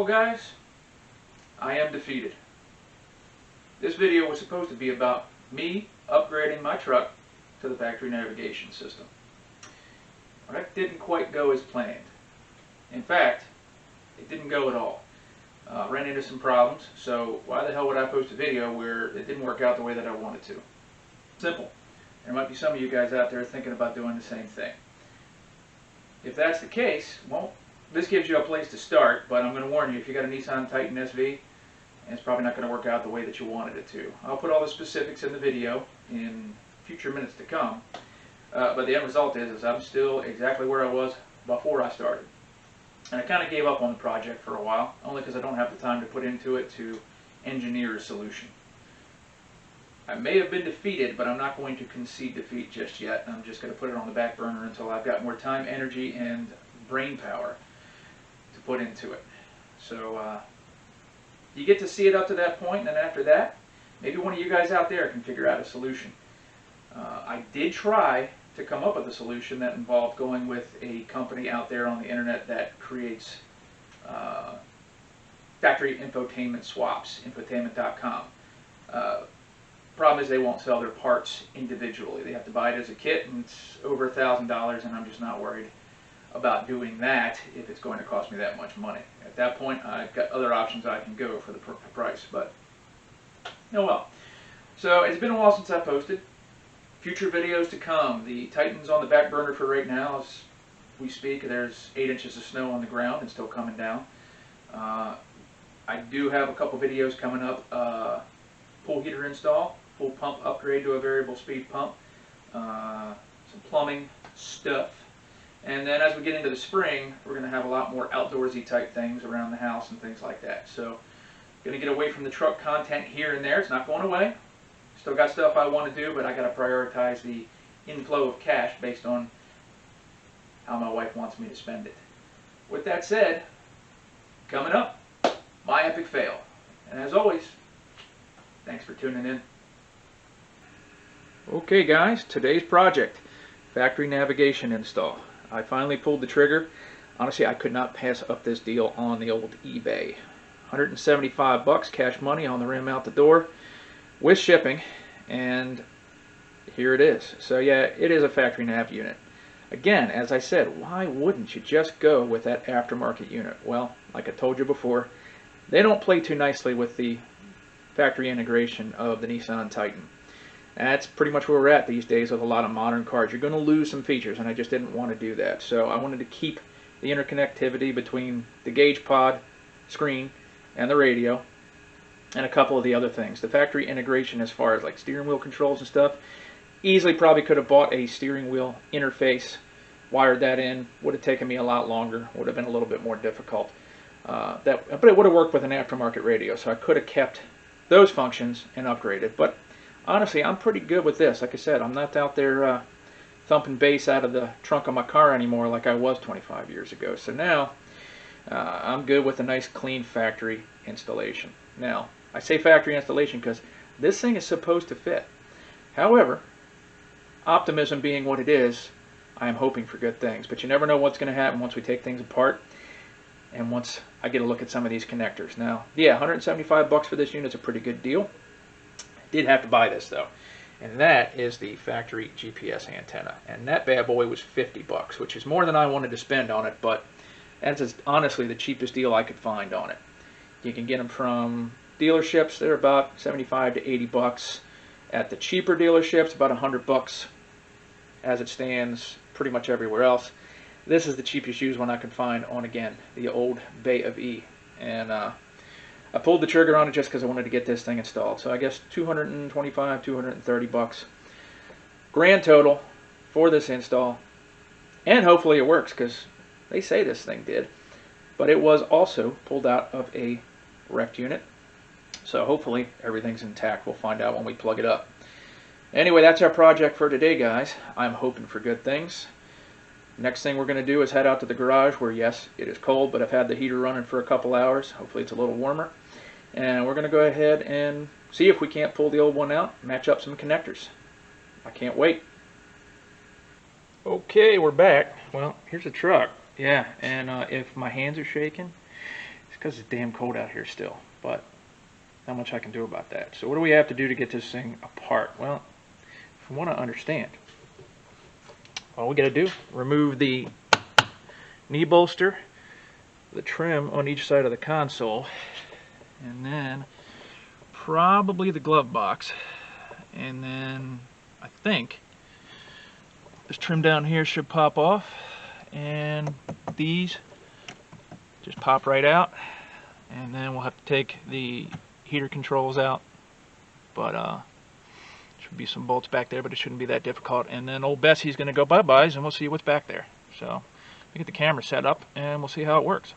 Well guys, I am defeated. This video was supposed to be about me upgrading my truck to the factory navigation system. Well, that didn't quite go as planned. In fact, it didn't go at all. Ran into some problems, so why the hell would I post a video where it didn't work out the way that I wanted to? Simple. There might be some of you guys out there thinking about doing the same thing. If that's the case, well, this gives you a place to start, but I'm going to warn you, if you got a Nissan Titan SV, it's probably not going to work out the way that you wanted it to. I'll put all the specifics in the video in future minutes to come, but the end result is I'm still exactly where I was before I started. And I kind of gave up on the project for a while, only because I don't have the time to put into it to engineer a solution. I may have been defeated, but I'm not going to concede defeat just yet. I'm just going to put it on the back burner until I've got more time, energy, and brain power to put into it. So you get to see it up to that point, and then after that, maybe one of you guys out there can figure out a solution. I did try to come up with a solution that involved going with a company out there on the internet that creates factory infotainment swaps, infotainment.com. Problem is they won't sell their parts individually. They have to buy it as a kit, and it's over $1,000, and I'm just not worried about doing that if it's going to cost me that much money. At that point, I've got other options I can go for the price, but oh well. So it's been a while since I posted. Future videos to come. The Titan's on the back burner for right now. As we speak, there's 8 inches of snow on the ground and still coming down. I do have a couple videos coming up. Pool heater install, full pump upgrade to a variable speed pump, some plumbing stuff. And then as we get into the spring, we're going to have a lot more outdoorsy type things around the house and things like that. So going to get away from the truck content here and there. It's not going away. Still got stuff I want to do, but I got to prioritize the inflow of cash based on how my wife wants me to spend it. With that said, coming up, my epic fail. And as always, thanks for tuning in. Okay guys, today's project, factory navigation install. I finally pulled the trigger. Honestly, I could not pass up this deal on the old eBay. 175 bucks cash money on the rim out the door with shipping, and here it is. So yeah, it is a factory nav unit. Again, as I said, why wouldn't you just go with that aftermarket unit? Well, like I told you before, they don't play too nicely with the factory integration of the Nissan Titan. That's pretty much where we're at these days with a lot of modern cars. You're going to lose some features, and I just didn't want to do that. So I wanted to keep the interconnectivity between the gauge pod screen and the radio and a couple of the other things. The factory integration as far as like steering wheel controls and stuff, easily probably could have bought a steering wheel interface, wired that in, would have taken me a lot longer, would have been a little bit more difficult. But it would have worked with an aftermarket radio, so I could have kept those functions and upgraded. But honestly, I'm pretty good with this. Like I said, I'm not out there thumping bass out of the trunk of my car anymore like I was 25 years ago. So now I'm good with a nice clean factory installation. Now, I say factory installation because this thing is supposed to fit. However, optimism being what it is, I am hoping for good things. But you never know what's going to happen once we take things apart and once I get a look at some of these connectors. Now, yeah, 175 bucks for this unit is a pretty good deal. Did have to buy this though, and that is the factory GPS antenna, and that bad boy was 50 bucks, which is more than I wanted to spend on it, but that's honestly the cheapest deal I could find on it. You can get them from dealerships. They're about 75 to 80 bucks. At the cheaper dealerships, about 100 bucks as it stands pretty much everywhere else. This is the cheapest used one I could find on, again, the old Bay of E. And I pulled the trigger on it just because I wanted to get this thing installed. So I guess 225, 230 bucks. Grand total for this install. And hopefully it works, because they say this thing did. But it was also pulled out of a wrecked unit. So hopefully everything's intact. We'll find out when we plug it up. Anyway, that's our project for today, guys. I'm hoping for good things. Next thing we're going to do is head out to the garage where, yes, it is cold, but I've had the heater running for a couple hours. Hopefully it's a little warmer. And we're going to go ahead and see if we can't pull the old one out, match up some connectors. I can't wait. Okay, we're back. Well, here's the truck. Yeah, and if my hands are shaking, it's because it's damn cold out here still, but not much I can do about that. So what do we have to do to get this thing apart? Well, if we want to understand, all we got to do, remove the knee bolster, the trim on each side of the console, and then probably the glove box, and then I think this trim down here should pop off, and these just pop right out, and then we'll have to take the heater controls out, but should be some bolts back there, but it shouldn't be that difficult. And then old Bessie's going to go bye-byes, and we'll see what's back there. So we get the camera set up, and we'll see how it works.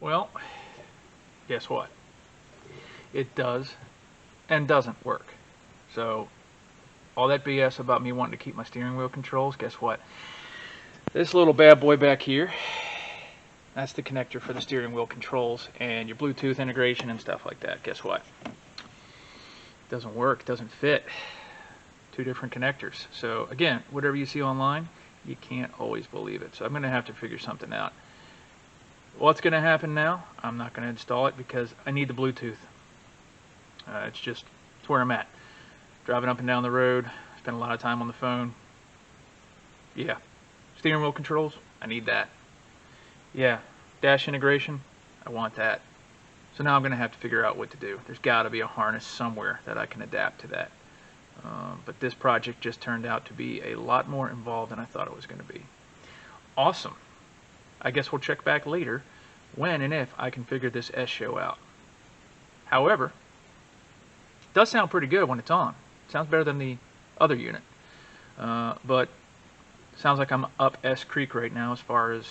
Well, guess what? It does and doesn't work. So all that BS about me wanting to keep my steering wheel controls, guess what? This little bad boy back here, that's the connector for the steering wheel controls and your Bluetooth integration and stuff like that. Guess what? It doesn't work, it doesn't fit. Two different connectors. So again, whatever you see online, you can't always believe it. So I'm going to have to figure something out. What's going to happen now? I'm not going to install it because I need the Bluetooth. It's where I'm at. Driving up and down the road, spend a lot of time on the phone. Yeah. Steering wheel controls, I need that. Yeah. Dash integration, I want that. So now I'm going to have to figure out what to do. There's got to be a harness somewhere that I can adapt to that. But this project just turned out to be a lot more involved than I thought it was going to be. Awesome. I guess we'll check back later when and if I can figure this S show out. However, it does sound pretty good when it's on. It sounds better than the other unit. But sounds like I'm up S Creek right now as far as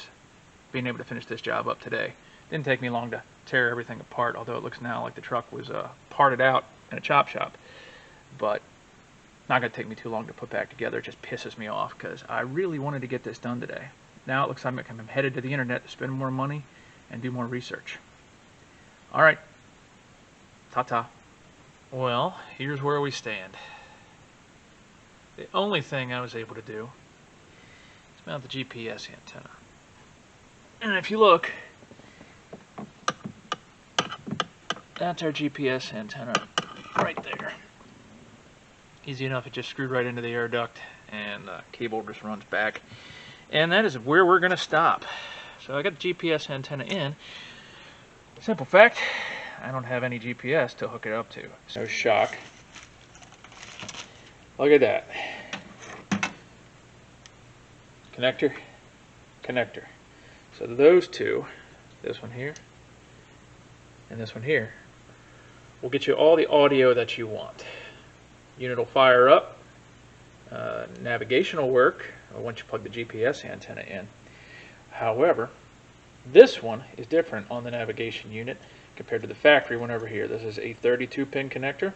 being able to finish this job up today. Didn't take me long to tear everything apart, although it looks now like the truck was parted out in a chop shop. But not going to take me too long to put back together. It just pisses me off because I really wanted to get this done today. Now it looks like I'm headed to the internet to spend more money and do more research. Alright. Ta-ta. Well, here's where we stand. the only thing I was able to do is mount the GPS antenna. And if you look, that's our GPS antenna right there. Easy enough, it just screwed right into the air duct and the cable just runs back. And that is where we're going to stop. So I got the GPS antenna in. Simple fact, I don't have any GPS to hook it up to. So shock. Look at that. Connector, connector. So those two, this one here and this one here, will get you all the audio that you want. Unit will fire up. Navigation will work once you plug the GPS antenna in. However, this one is different on the navigation unit compared to the factory one over here. This is a 32-pin connector.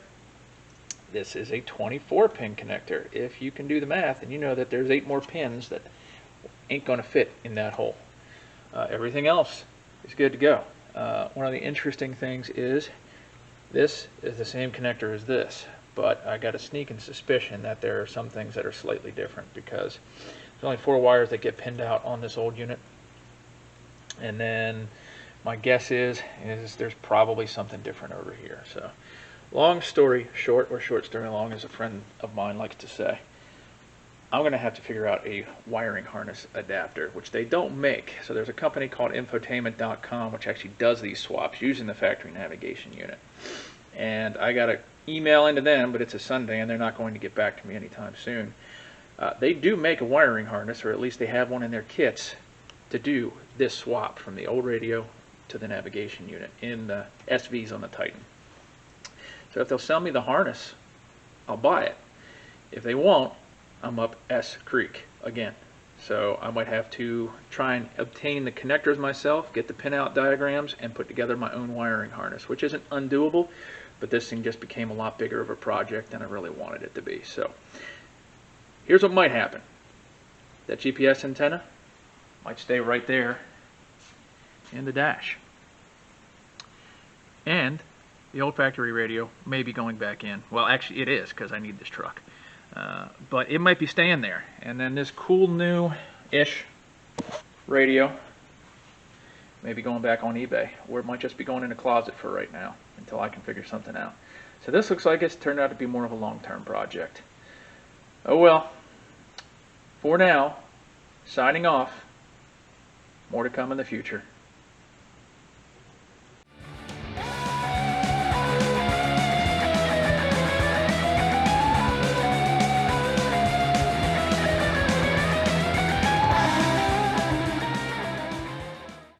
This is a 24-pin connector. If you can do the math, and you know that there's 8 more pins that ain't going to fit in that hole. Everything else is good to go. One of the interesting things is this is the same connector as this, but I got a sneaking suspicion that there are some things that are slightly different because there's only 4 wires that get pinned out on this old unit. And then my guess is there's probably something different over here. So long story short, or short story long, as a friend of mine likes to say, I'm going to have to figure out a wiring harness adapter, which they don't make. So there's a company called infotainment.com which actually does these swaps using the factory navigation unit. And I got an email into them, but it's a Sunday and they're not going to get back to me anytime soon. They do make a wiring harness, or at least they have one in their kits, to do this swap from the old radio to the navigation unit in the SVs on the Titan. So if they'll sell me the harness, I'll buy it. If they won't, I'm up S Creek again. So I might have to try and obtain the connectors myself, get the pinout diagrams, and put together my own wiring harness, which isn't undoable, but this thing just became a lot bigger of a project than I really wanted it to be. So here's what might happen. That GPS antenna might stay right there in the dash. And the old factory radio may be going back in. Well, actually it is, because I need this truck. But it might be staying there. And then this cool new-ish radio may be going back on eBay. Or it might just be going in a closet for right now until I can figure something out. So this looks like it's turned out to be more of a long-term project. Oh well. For now, signing off. More to come in the future.